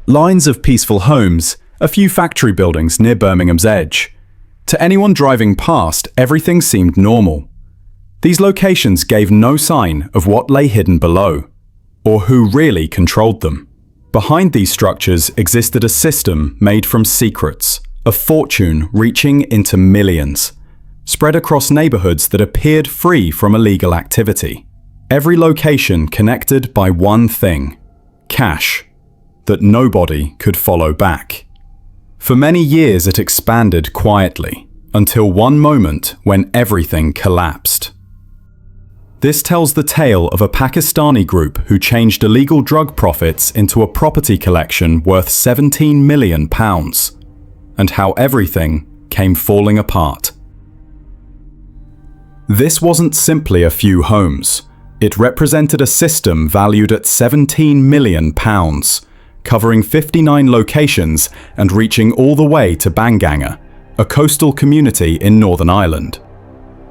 Lines of peaceful homes, a few factory buildings near Birmingham's edge. To anyone driving past, everything seemed normal. These locations gave no sign of what lay hidden below, or who really controlled them. Behind these structures existed a system made from secrets, a fortune reaching into millions, spread across neighborhoods that appeared free from illegal activity. Every location connected by one thing: cash, that nobody could follow back. For many years it expanded quietly, until one moment when everything collapsed. This tells the tale of a Pakistani group who changed illegal drug profits into a property collection worth £17 million, and how everything came falling apart. This wasn't simply a few homes. It represented a system valued at £17 million, covering 59 locations and reaching all the way to Bangor, a coastal community in Northern Ireland.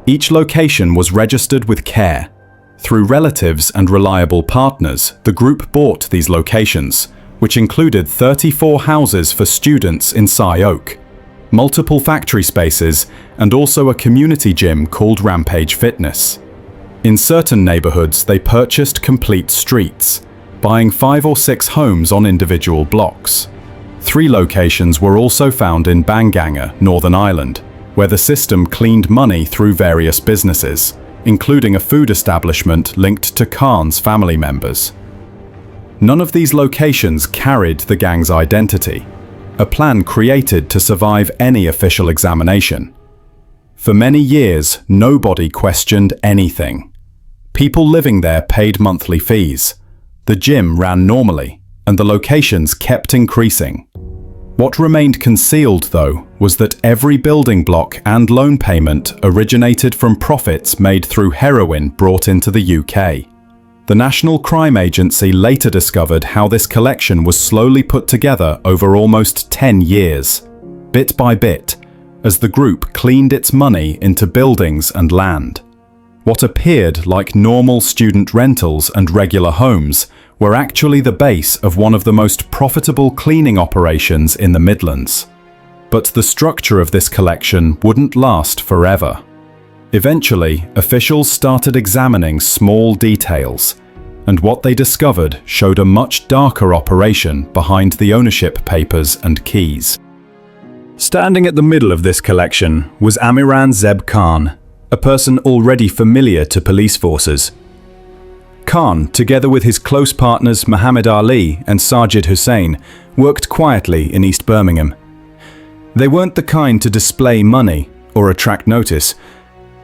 Each location was registered with care. Through relatives and reliable partners, the group bought these locations, which included 34 houses for students in Selly Oak, multiple factory spaces, and also a community gym called Rampage Fitness. In certain neighborhoods, they purchased complete streets, buying 5 or 6 homes on individual blocks. 3 locations were also found in Bangor, Northern Ireland, where the system cleaned money through various businesses, including a food establishment linked to Khan's family members. None of these locations carried the gang's identity, a plan created to survive any official examination. For many years, nobody questioned anything. People living there paid monthly fees. The gym ran normally, and the locations kept increasing. What remained concealed, though, was that every building block and loan payment originated from profits made through heroin brought into the UK. The National Crime Agency later discovered how this collection was slowly put together over almost 10 years, bit by bit, as the group cleaned its money into buildings and land. What appeared like normal student rentals and regular homes were actually the base of one of the most profitable cleaning operations in the Midlands. But the structure of this collection wouldn't last forever. Eventually, officials started examining small details, and what they discovered showed a much darker operation behind the ownership papers and keys. Standing at the middle of this collection was Amiran Zeb Khan, a person already familiar to police forces. Khan, together with his close partners Muhammad Ali and Sajid Hussain, worked quietly in East Birmingham. They weren't the kind to display money or attract notice.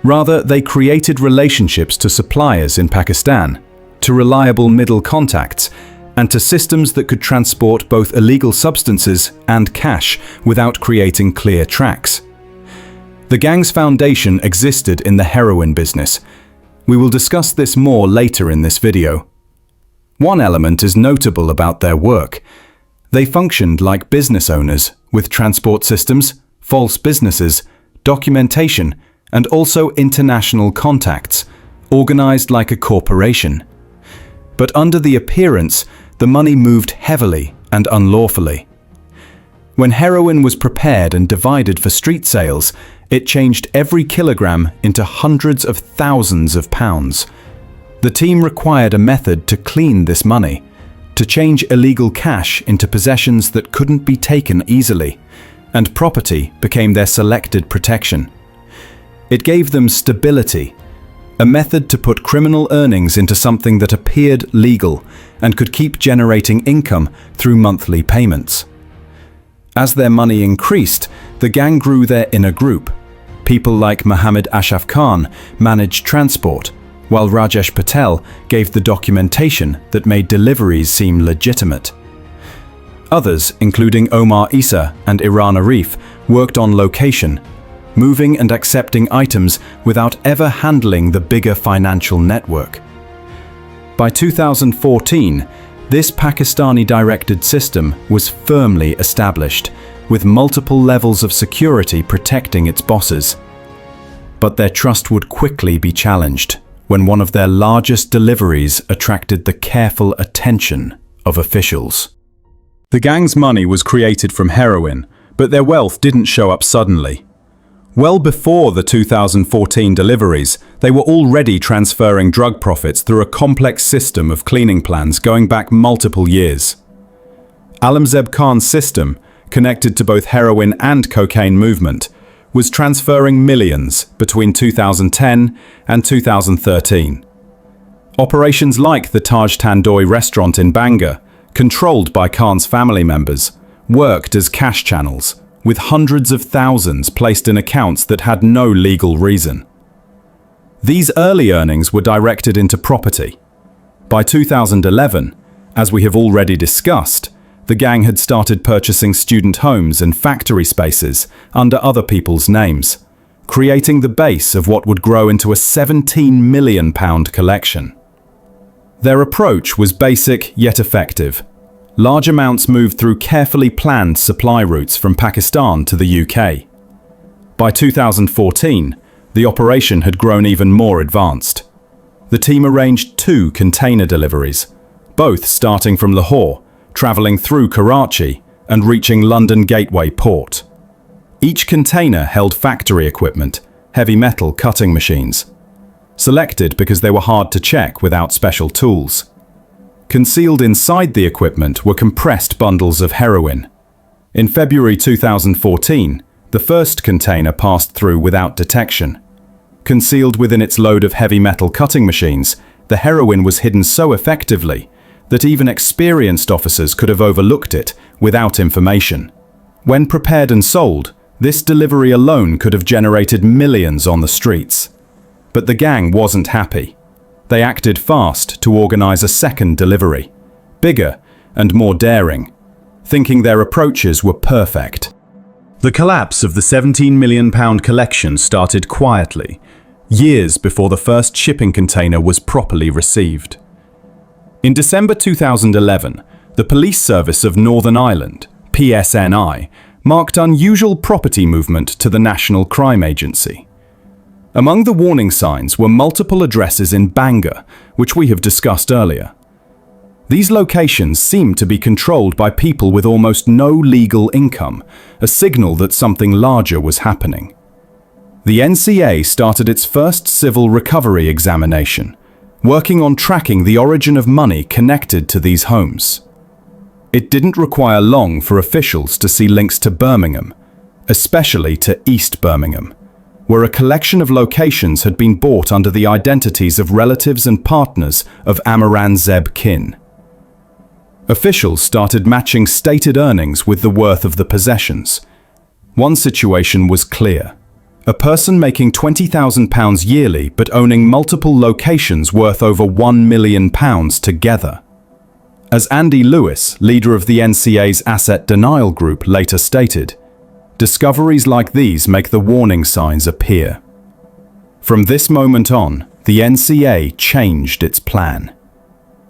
Rather, they created relationships to suppliers in Pakistan, to reliable middle contacts, and to systems that could transport both illegal substances and cash without creating clear tracks. The gang's foundation existed in the heroin business. We will discuss this more later in this video. One element is notable about their work. They functioned like business owners, with transport systems, false businesses, documentation, and also international contacts, organized like a corporation. But under the appearance, the money moved heavily and unlawfully. When heroin was prepared and divided for street sales, it changed every kilogram into hundreds of thousands of pounds. The team required a method to clean this money, to change illegal cash into possessions that couldn't be taken easily, and property became their selected protection. It gave them stability, a method to put criminal earnings into something that appeared legal and could keep generating income through monthly payments. As their money increased, the gang grew their inner group. People like Muhammad Ashaf Khan managed transport, while Rajesh Patel gave the documentation that made deliveries seem legitimate. Others, including Omar Issa and Iran Arif, worked on location, moving and accepting items without ever handling the bigger financial network. By 2014, this Pakistani-directed system was firmly established, with multiple levels of security protecting its bosses. But their trust would quickly be challenged when one of their largest deliveries attracted the careful attention of officials. The gang's money was created from heroin, but their wealth didn't show up suddenly. Well before the 2014 deliveries, they were already transferring drug profits through a complex system of cleaning plans going back multiple years. Alamzeb Khan's system, connected to both heroin and cocaine movement, was transferring millions between 2010 and 2013. Operations like the Taj Tandooi restaurant in Bangor, controlled by Khan's family members, worked as cash channels, with hundreds of thousands placed in accounts that had no legal reason. These early earnings were directed into property. By 2011, as we have already discussed, the gang had started purchasing student homes and factory spaces under other people's names, creating the base of what would grow into a £17 million collection. Their approach was basic yet effective. Large amounts moved through carefully planned supply routes from Pakistan to the UK. By 2014, the operation had grown even more advanced. The team arranged 2 container deliveries, both starting from Lahore, travelling through Karachi and reaching London Gateway Port. Each container held factory equipment, heavy metal cutting machines, selected because they were hard to check without special tools. Concealed inside the equipment were compressed bundles of heroin. In February 2014, the first container passed through without detection. Concealed within its load of heavy metal cutting machines, the heroin was hidden so effectively that even experienced officers could have overlooked it without information. When prepared and sold, this delivery alone could have generated millions on the streets. But the gang wasn't happy. They acted fast to organize a second delivery, bigger and more daring, thinking their approaches were perfect. The collapse of the £17 million collection started quietly, years before the first shipping container was properly received. In December 2011, the Police Service of Northern Ireland, PSNI, marked unusual property movement to the National Crime Agency. Among the warning signs were multiple addresses in Bangor, which we have discussed earlier. These locations seemed to be controlled by people with almost no legal income, a signal that something larger was happening. The NCA started its first civil recovery examination, working on tracking the origin of money connected to these homes. It didn't require long for officials to see links to Birmingham, especially to East Birmingham, where a collection of locations had been bought under the identities of relatives and partners of Aurangzeb kin. Officials started matching stated earnings with the worth of the possessions. One situation was clear. A person making £20,000 yearly but owning multiple locations worth over £1 million together. As Andy Lewis, leader of the NCA's Asset Denial Group, later stated, discoveries like these make the warning signs appear. From this moment on, the NCA changed its plan.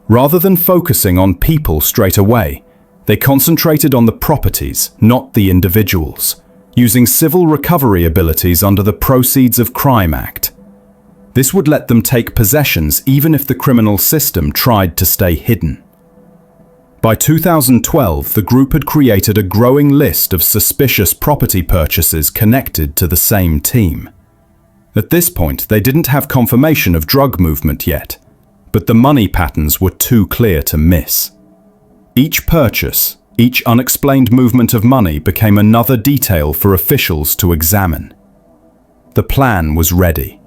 Rather than focusing on people straight away, they concentrated on the properties, not the individuals, using civil recovery abilities under the Proceeds of Crime Act. This would let them take possessions even if the criminal system tried to stay hidden. By 2012, the group had created a growing list of suspicious property purchases connected to the same team. At this point, they didn't have confirmation of drug movement yet, but the money patterns were too clear to miss. Each purchase, each unexplained movement of money became another detail for officials to examine. The plan was ready.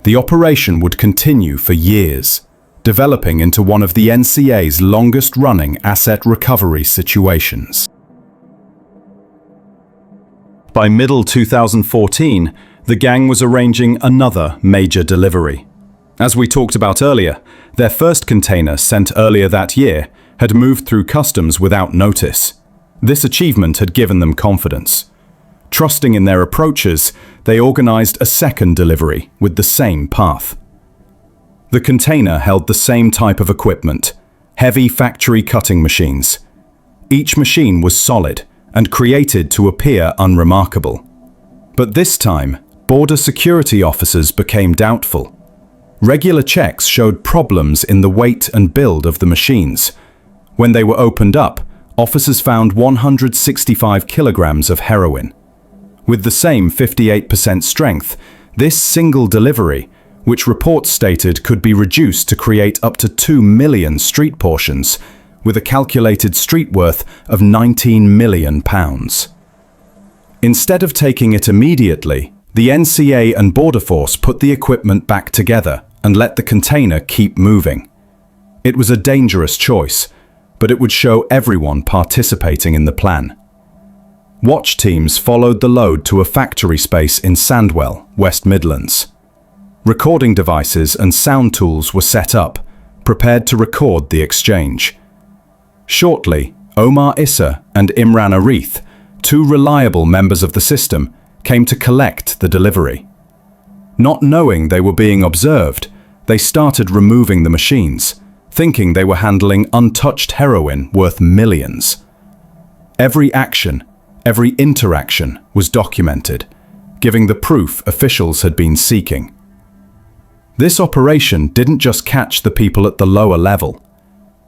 The operation would continue for years, developing into one of the NCA's longest-running asset recovery situations. By middle 2014, the gang was arranging another major delivery. As we talked about earlier, their first container, sent earlier that year, had moved through customs without notice. This achievement had given them confidence. Trusting in their approaches, they organized a second delivery with the same path. The container held the same type of equipment, heavy factory cutting machines. Each machine was solid and created to appear unremarkable. But this time, border security officers became doubtful. Regular checks showed problems in the weight and build of the machines. When they were opened up, officers found 165 kilograms of heroin. With the same 58% strength, this single delivery, which reports stated could be reduced to create up to 2 million street portions, with a calculated street worth of £19 million. Instead of taking it immediately, the NCA and Border Force put the equipment back together and let the container keep moving. It was a dangerous choice, but it would show everyone participating in the plan. Watch teams followed the load to a factory space in Sandwell, West Midlands. Recording devices and sound tools were set up, prepared to record the exchange. Shortly, Omar Issa and Imran Arif, two reliable members of the system, came to collect the delivery. Not knowing they were being observed, they started removing the machines, thinking they were handling untouched heroin worth millions. Every action, every interaction was documented, giving the proof officials had been seeking. This operation didn't just catch the people at the lower level.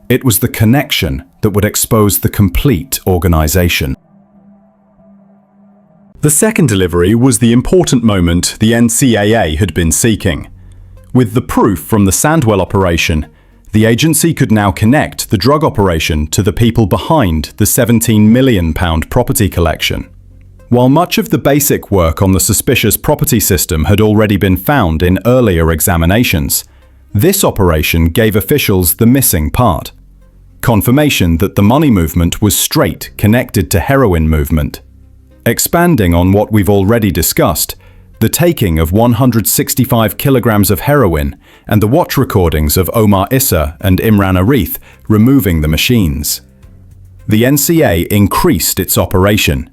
It was the connection that would expose the complete organization. The second delivery was the important moment the NCAA had been seeking. With the proof from the Sandwell operation, the agency could now connect the drug operation to the people behind the £17 million property collection. While much of the basic work on the suspicious property system had already been found in earlier examinations, this operation gave officials the missing part: confirmation that the money movement was straight connected to heroin movement. Expanding on what we've already discussed, the taking of 165 kilograms of heroin and the watch recordings of Omar Issa and Imran Arif removing the machines. The NCA increased its operation.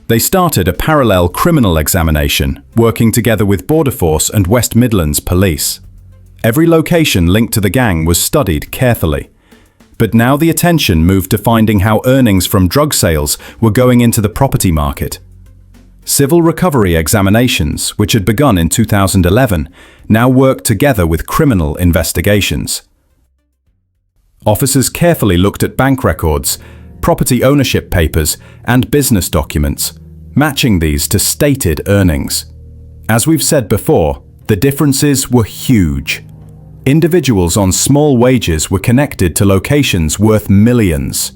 They started a parallel criminal examination, working together with Border Force and West Midlands Police. Every location linked to the gang was studied carefully. But now the attention moved to finding how earnings from drug sales were going into the property market. Civil recovery examinations, which had begun in 2011, now worked together with criminal investigations. Officers carefully looked at bank records, property ownership papers, and business documents, matching these to stated earnings. As we've said before, the differences were huge. Individuals on small wages were connected to locations worth millions.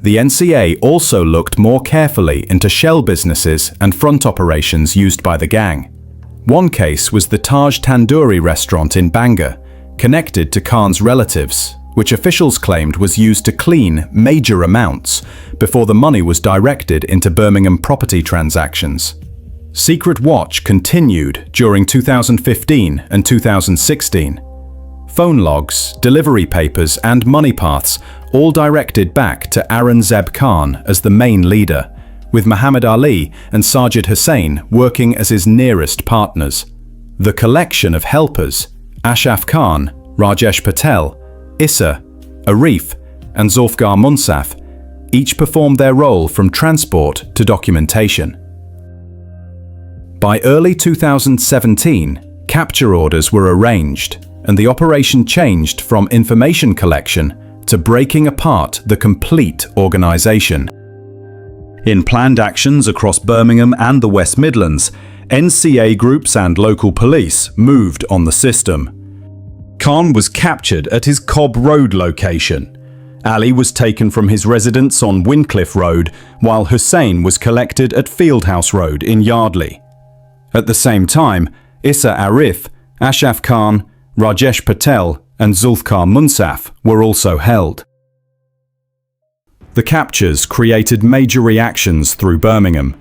The NCA also looked more carefully into shell businesses and front operations used by the gang. One case was the Taj Tandoori restaurant in Bangor, connected to Khan's relatives, which officials claimed was used to clean major amounts before the money was directed into Birmingham property transactions. Secret watch continued during 2015 and 2016. Phone logs, delivery papers, and money paths all directed back to Aurangzeb Khan as the main leader, with Muhammad Ali and Sajid Hussain working as his nearest partners. The collection of helpers, Ashaf Khan, Rajesh Patel, Issa, Arif, and Zulfikar Munsaf, each performed their role from transport to documentation. By early 2017, capture orders were arranged, and the operation changed from information collection to breaking apart the complete organization. In planned actions across Birmingham and the West Midlands, NCA groups and local police moved on the system. Khan was captured at his Cobb Road location. Ali was taken from his residence on Wincliffe Road, while Hussain was collected at Fieldhouse Road in Yardley. At the same time, Issa Arif, Ashaf Khan, Rajesh Patel, and Zulfikar Munsaf were also held. The captures created major reactions through Birmingham.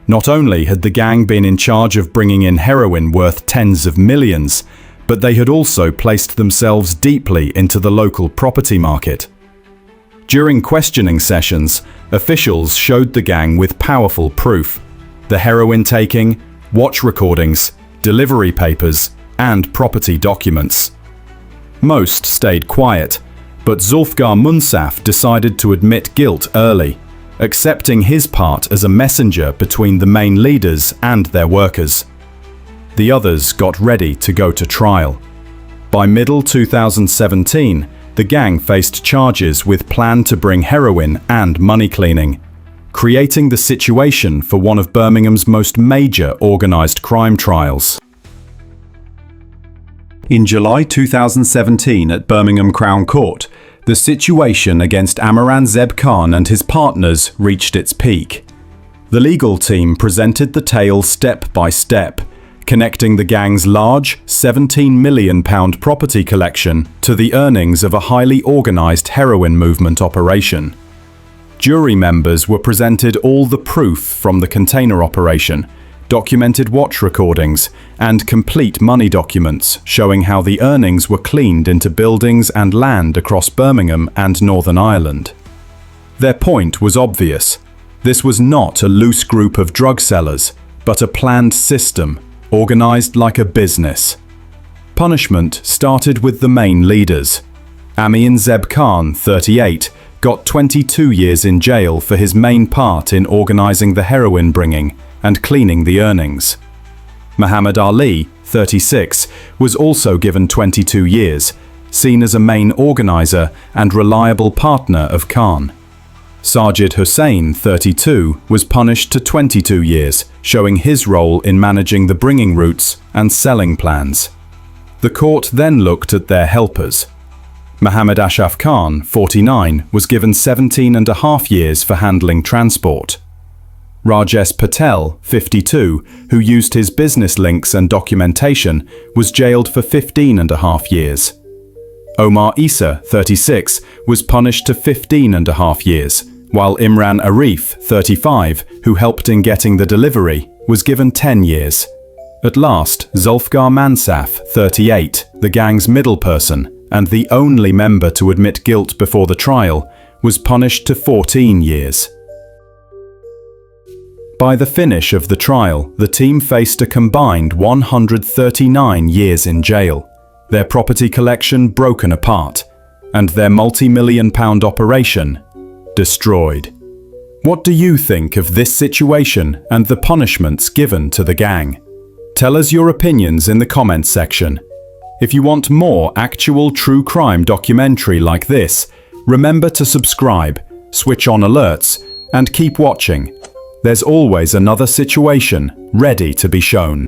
Not only had the gang been in charge of bringing in heroin worth tens of millions, but they had also placed themselves deeply into the local property market. During questioning sessions, officials showed the gang with powerful proof: the heroin taking, watch recordings, delivery papers, and property documents. Most stayed quiet, but Zulfikar Munsaf decided to admit guilt early, accepting his part as a messenger between the main leaders and their workers. The others got ready to go to trial. By middle 2017, the gang faced charges with plan to bring heroin and money cleaning, creating the situation for one of Birmingham's most major organised crime trials. In July 2017 at Birmingham Crown Court, the situation against Amiran Zeb Khan and his partners reached its peak. The legal team presented the tale step by step, connecting the gang's large £17 million property collection to the earnings of a highly organised heroin movement operation. Jury members were presented all the proof from the container operation, documented watch recordings, and complete money documents showing how the earnings were cleaned into buildings and land across Birmingham and Northern Ireland. Their point was obvious. This was not a loose group of drug sellers, but a planned system, organised like a business. Punishment started with the main leaders. Amiran Zeb Khan, 38, got 22 years in jail for his main part in organising the heroin bringing and cleaning the earnings. Muhammad Ali, 36, was also given 22 years, seen as a main organiser and reliable partner of Khan. Sajid Hussain, 32, was punished to 22 years, showing his role in managing the bringing routes and selling plans. The court then looked at their helpers. Muhammad Ashaf Khan, 49, was given 17.5 years for handling transport. Rajesh Patel, 52, who used his business links and documentation, was jailed for 15.5 years. Omar Issa, 36, was punished to 15.5 years, while Imran Arif, 35, who helped in getting the delivery, was given 10 years. At last, Zulfikar Mansaf, 38, the gang's middle person, and the only member to admit guilt before the trial, was punished to 14 years. By the finish of the trial, the team faced a combined 139 years in jail, their property collection broken apart, and their multi-million-pound operation destroyed. What do you think of this situation and the punishments given to the gang? Tell us your opinions in the comments section. If you want more actual true crime documentary like this, remember to subscribe, switch on alerts, and keep watching. There's always another situation ready to be shown.